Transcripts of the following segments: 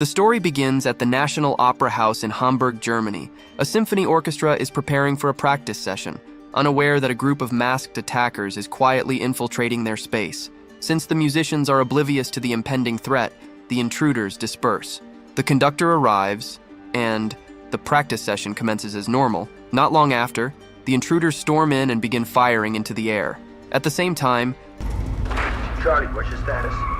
The story begins at the National Opera House in Hamburg, Germany. A symphony orchestra is preparing for a practice session, unaware that a group of masked attackers is quietly infiltrating their space. Since the musicians are oblivious to the impending threat, the intruders disperse. The conductor arrives, and the practice session commences as normal. Not long after, the intruders storm in and begin firing into the air. At the same time, Charlie, what's your status?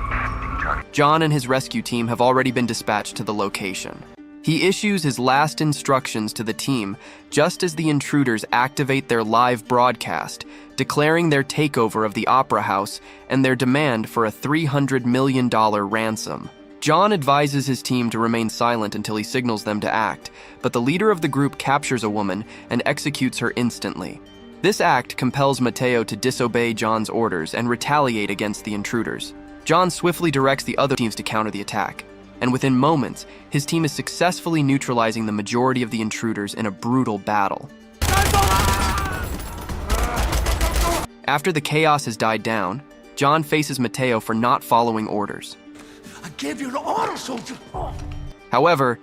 John and his rescue team have already been dispatched to the location. He issues his last instructions to the team just as the intruders activate their live broadcast, declaring their takeover of the opera house and their demand for a $300 million ransom. John advises his team to remain silent until he signals them to act, but the leader of the group captures a woman and executes her instantly. This act compels Matteo to disobey John's orders and retaliate against the intruders. John swiftly directs the other teams to counter the attack, and within moments, his team is successfully neutralizing the majority of the intruders in a brutal battle. After the chaos has died down, John faces Matteo for not following orders. I gave you the order, soldier! However,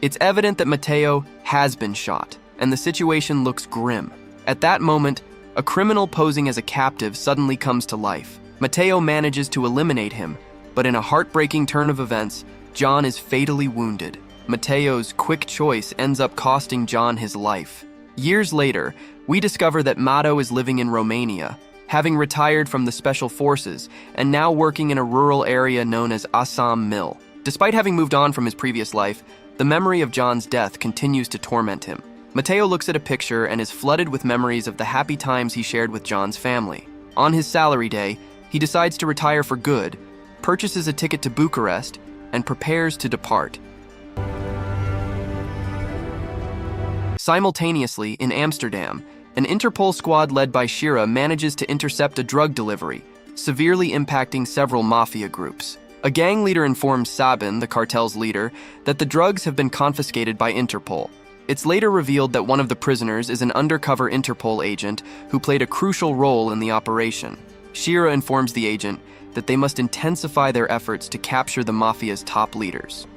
it's evident that Matteo has been shot, and the situation looks grim. At that moment, a criminal posing as a captive suddenly comes to life. Matteo manages to eliminate him, but in a heartbreaking turn of events, John is fatally wounded. Matteo's quick choice ends up costing John his life. Years later, we discover that Matto is living in Romania, having retired from the Special Forces and now working in a rural area known as Assam Mill. Despite having moved on from his previous life, the memory of John's death continues to torment him. Matteo looks at a picture and is flooded with memories of the happy times he shared with John's family. On his salary day, he decides to retire for good, purchases a ticket to Bucharest, and prepares to depart. Simultaneously, in Amsterdam, an Interpol squad led by Shira manages to intercept a drug delivery, severely impacting several mafia groups. A gang leader informs Sabin, the cartel's leader, that the drugs have been confiscated by Interpol. It's later revealed that one of the prisoners is an undercover Interpol agent who played a crucial role in the operation. Shira informs the agent that they must intensify their efforts to capture the mafia's top leaders.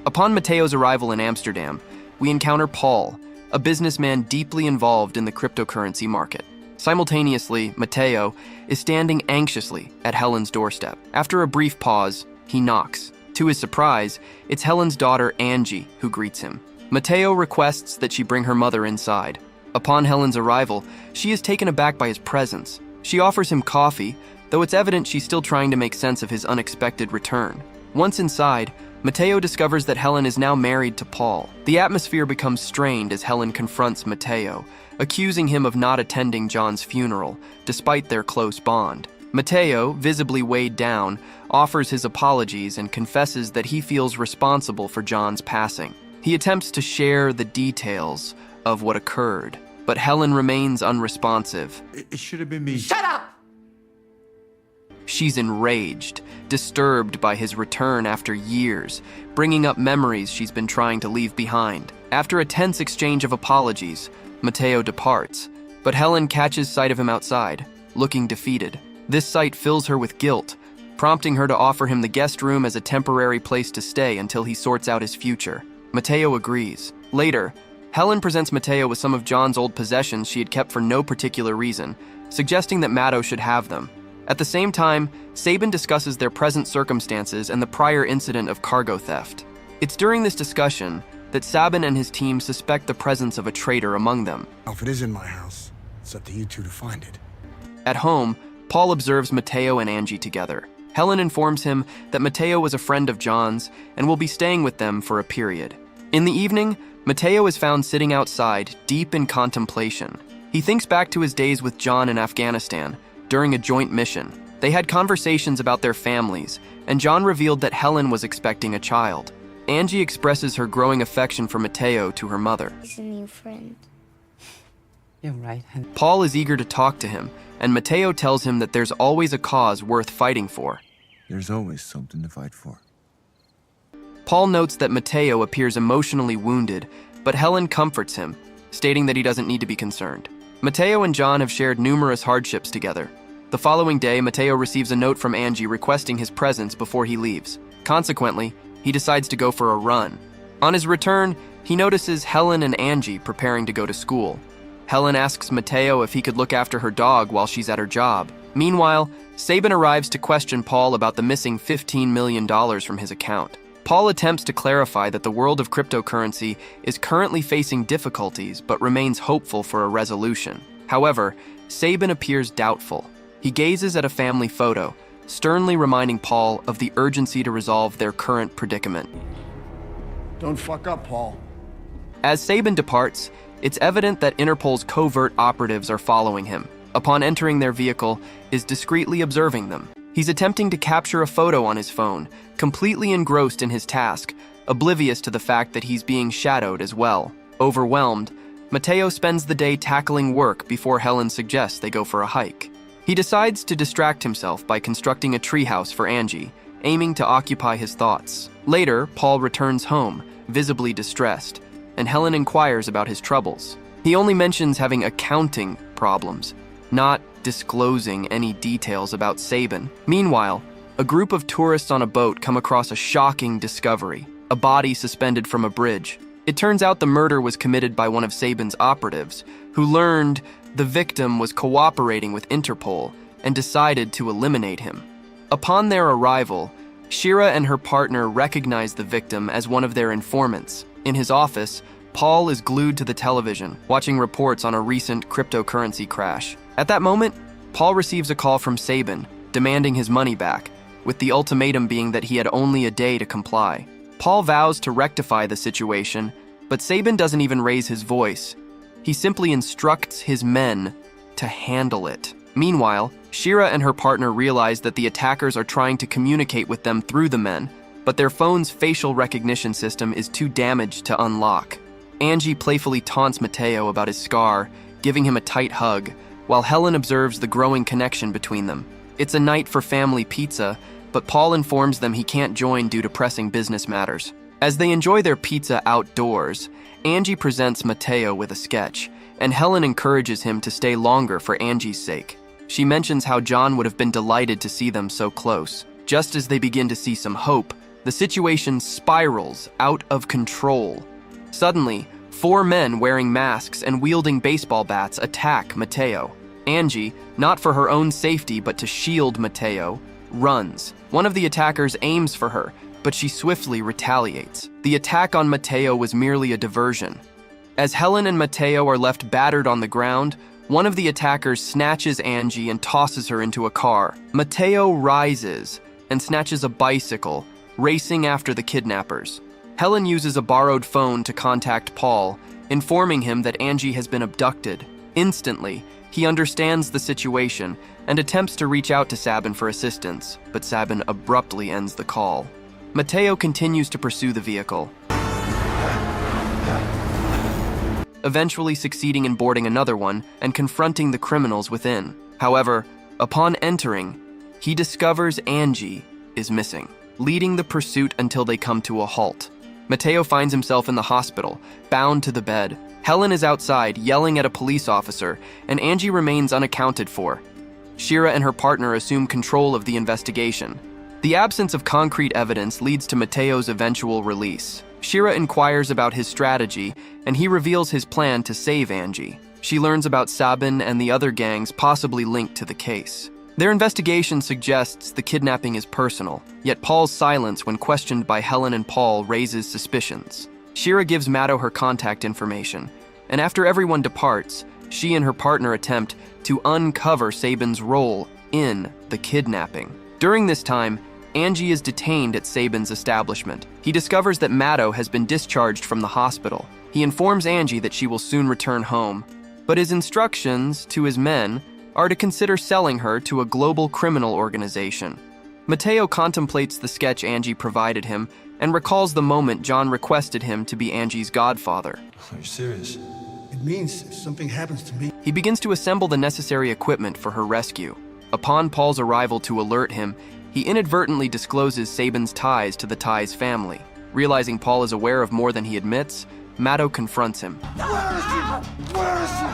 Upon Matteo's arrival in Amsterdam, we encounter Paul, a businessman deeply involved in the cryptocurrency market. Simultaneously, Matteo is standing anxiously at Helen's doorstep. After a brief pause, he knocks. To his surprise, it's Helen's daughter, Angie, who greets him. Matteo requests that she bring her mother inside. Upon Helen's arrival, she is taken aback by his presence. She offers him coffee, though it's evident she's still trying to make sense of his unexpected return. Once inside, Matteo discovers that Helen is now married to Paul. The atmosphere becomes strained as Helen confronts Matteo, accusing him of not attending John's funeral, despite their close bond. Matteo, visibly weighed down, offers his apologies and confesses that he feels responsible for John's passing. He attempts to share the details of what occurred, but Helen remains unresponsive. It should have been me. Shut up! She's enraged, disturbed by his return after years, bringing up memories she's been trying to leave behind. After a tense exchange of apologies, Matteo departs, but Helen catches sight of him outside, looking defeated. This sight fills her with guilt, prompting her to offer him the guest room as a temporary place to stay until he sorts out his future. Matteo agrees. Later, Helen presents Matteo with some of John's old possessions she had kept for no particular reason, suggesting that Matto should have them. At the same time, Sabin discusses their present circumstances and the prior incident of cargo theft. It's during this discussion that Sabin and his team suspect the presence of a traitor among them. If it is in my house, it's up to you two to find it. At home, Paul observes Matteo and Angie together. Helen informs him that Matteo was a friend of John's and will be staying with them for a period. In the evening, Matteo is found sitting outside, deep in contemplation. He thinks back to his days with John in Afghanistan, during a joint mission. They had conversations about their families, and John revealed that Helen was expecting a child. Angie expresses her growing affection for Matteo to her mother. He's a new friend. You're right. Paul is eager to talk to him, and Matteo tells him that there's always a cause worth fighting for. There's always something to fight for. Paul notes that Matteo appears emotionally wounded, but Helen comforts him, stating that he doesn't need to be concerned. Matteo and John have shared numerous hardships together. The following day, Matteo receives a note from Angie requesting his presence before he leaves. Consequently, he decides to go for a run. On his return, he notices Helen and Angie preparing to go to school. Helen asks Matteo if he could look after her dog while she's at her job. Meanwhile, Sabin arrives to question Paul about the missing $15 million from his account. Paul attempts to clarify that the world of cryptocurrency is currently facing difficulties but remains hopeful for a resolution. However, Sabin appears doubtful. He gazes at a family photo, sternly reminding Paul of the urgency to resolve their current predicament. Don't fuck up, Paul. As Sabin departs, it's evident that Interpol's covert operatives are following him. Upon entering their vehicle, is discreetly observing them. He's attempting to capture a photo on his phone, completely engrossed in his task, oblivious to the fact that he's being shadowed as well. Overwhelmed, Matteo spends the day tackling work before Helen suggests they go for a hike. He decides to distract himself by constructing a treehouse for Angie, aiming to occupy his thoughts. Later, Paul returns home, visibly distressed, and Helen inquires about his troubles. He only mentions having accounting problems, not disclosing any details about Sabin. Meanwhile, a group of tourists on a boat come across a shocking discovery, a body suspended from a bridge. It turns out the murder was committed by one of Sabin's operatives, who learned the victim was cooperating with Interpol and decided to eliminate him. Upon their arrival, Shira and her partner recognize the victim as one of their informants. In his office, Paul is glued to the television, watching reports on a recent cryptocurrency crash. At that moment, Paul receives a call from Sabin, demanding his money back, with the ultimatum being that he had only a day to comply. Paul vows to rectify the situation, but Sabin doesn't even raise his voice. He simply instructs his men to handle it. Meanwhile, Shira and her partner realize that the attackers are trying to communicate with them through the men, but their phone's facial recognition system is too damaged to unlock. Angie playfully taunts Matteo about his scar, giving him a tight hug, while Helen observes the growing connection between them. It's a night for family pizza, but Paul informs them he can't join due to pressing business matters. As they enjoy their pizza outdoors, Angie presents Matteo with a sketch, and Helen encourages him to stay longer for Angie's sake. She mentions how John would have been delighted to see them so close. Just as they begin to see some hope, the situation spirals out of control. Suddenly, 4 men wearing masks and wielding baseball bats attack Matteo. Angie, not for her own safety but to shield Matteo, runs. One of the attackers aims for her, but she swiftly retaliates. The attack on Matteo was merely a diversion. As Helen and Matteo are left battered on the ground, one of the attackers snatches Angie and tosses her into a car. Matteo rises and snatches a bicycle, racing after the kidnappers. Helen uses a borrowed phone to contact Paul, informing him that Angie has been abducted. Instantly, he understands the situation and attempts to reach out to Sabin for assistance, but Sabin abruptly ends the call. Matteo continues to pursue the vehicle, eventually succeeding in boarding another one and confronting the criminals within. However, upon entering, he discovers Angie is missing, leading the pursuit until they come to a halt. Matteo finds himself in the hospital, bound to the bed. Helen is outside, yelling at a police officer, and Angie remains unaccounted for. Shira and her partner assume control of the investigation. The absence of concrete evidence leads to Matteo's eventual release. Shira inquires about his strategy, and he reveals his plan to save Angie. She learns about Sabin and the other gangs possibly linked to the case. Their investigation suggests the kidnapping is personal, yet Paul's silence when questioned by Helen and Paul raises suspicions. Shira gives Matto her contact information, and after everyone departs, she and her partner attempt to uncover Sabin's role in the kidnapping. During this time, Angie is detained at Sabin's establishment. He discovers that Matto has been discharged from the hospital. He informs Angie that she will soon return home, but his instructions to his men are to consider selling her to a global criminal organization. Matteo contemplates the sketch Angie provided him and recalls the moment John requested him to be Angie's godfather. Are you serious? It means if something happens to me... He begins to assemble the necessary equipment for her rescue. Upon Paul's arrival to alert him, he inadvertently discloses Sabin's ties to the Ties family. Realizing Paul is aware of more than he admits, Matto confronts him. Where is he?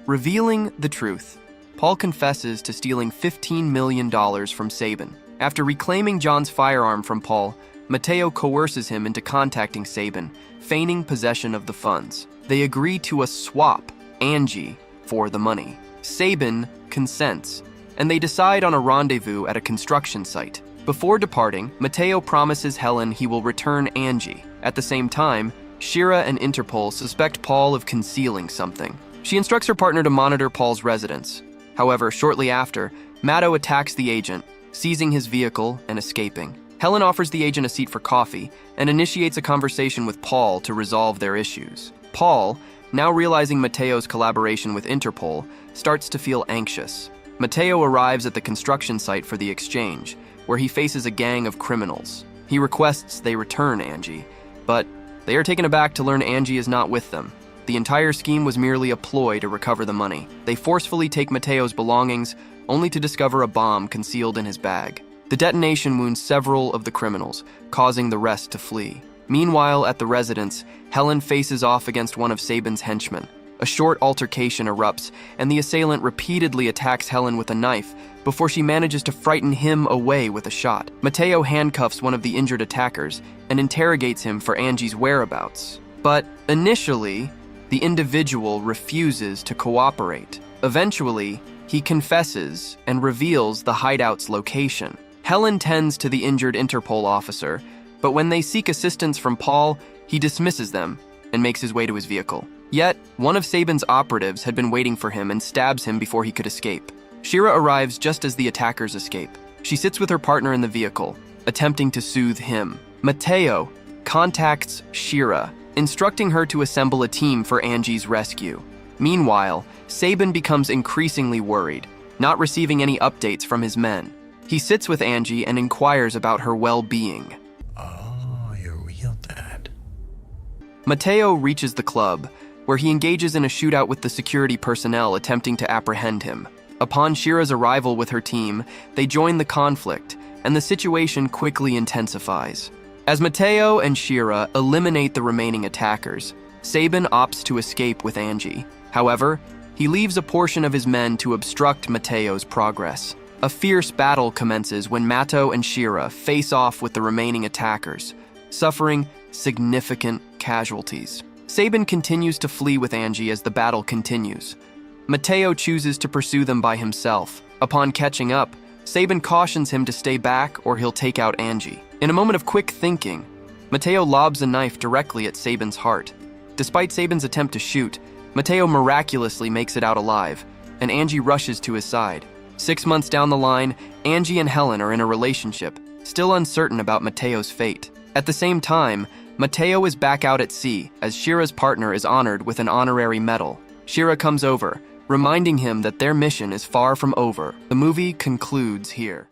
Revealing the truth, Paul confesses to stealing $15 million from Sabin. After reclaiming John's firearm from Paul, Matteo coerces him into contacting Sabin, feigning possession of the funds. They agree to a swap, Angie, for the money. Sabin consents, and they decide on a rendezvous at a construction site. Before departing, Matteo promises Helen he will return Angie. At the same time, Shira and Interpol suspect Paul of concealing something. She instructs her partner to monitor Paul's residence. However, shortly after, Matto attacks the agent, seizing his vehicle and escaping. Helen offers the agent a seat for coffee and initiates a conversation with Paul to resolve their issues. Paul, now realizing Matteo's collaboration with Interpol, starts to feel anxious. Matteo arrives at the construction site for the exchange, where he faces a gang of criminals. He requests they return Angie, but they are taken aback to learn Angie is not with them. The entire scheme was merely a ploy to recover the money. They forcefully take Matteo's belongings, only to discover a bomb concealed in his bag. The detonation wounds several of the criminals, causing the rest to flee. Meanwhile, at the residence, Helen faces off against one of Sabin's henchmen. A short altercation erupts, and the assailant repeatedly attacks Helen with a knife before she manages to frighten him away with a shot. Matteo handcuffs one of the injured attackers and interrogates him for Angie's whereabouts. But initially, the individual refuses to cooperate. Eventually, he confesses and reveals the hideout's location. Helen tends to the injured Interpol officer, but when they seek assistance from Paul, he dismisses them and makes his way to his vehicle. Yet, one of Sabin's operatives had been waiting for him and stabs him before he could escape. Shira arrives just as the attackers escape. She sits with her partner in the vehicle, attempting to soothe him. Matteo contacts Shira, instructing her to assemble a team for Angie's rescue. Meanwhile, Sabin becomes increasingly worried, not receiving any updates from his men. He sits with Angie and inquires about her well-being. Oh, your real dad. Matteo reaches the club, where he engages in a shootout with the security personnel attempting to apprehend him. Upon Shira's arrival with her team, they join the conflict, and the situation quickly intensifies. As Matteo and Shira eliminate the remaining attackers, Sabin opts to escape with Angie. However, he leaves a portion of his men to obstruct Matteo's progress. A fierce battle commences when Matto and Shira face off with the remaining attackers, suffering significant casualties. Sabin continues to flee with Angie as the battle continues. Matteo chooses to pursue them by himself. Upon catching up, Sabin cautions him to stay back or he'll take out Angie. In a moment of quick thinking, Matteo lobs a knife directly at Sabin's heart. Despite Sabin's attempt to shoot, Matteo miraculously makes it out alive, and Angie rushes to his side. 6 months down the line, Angie and Helen are in a relationship, still uncertain about Matteo's fate. At the same time, Matteo is back out at sea as Shira's partner is honored with an honorary medal. Shira comes over, reminding him that their mission is far from over. The movie concludes here.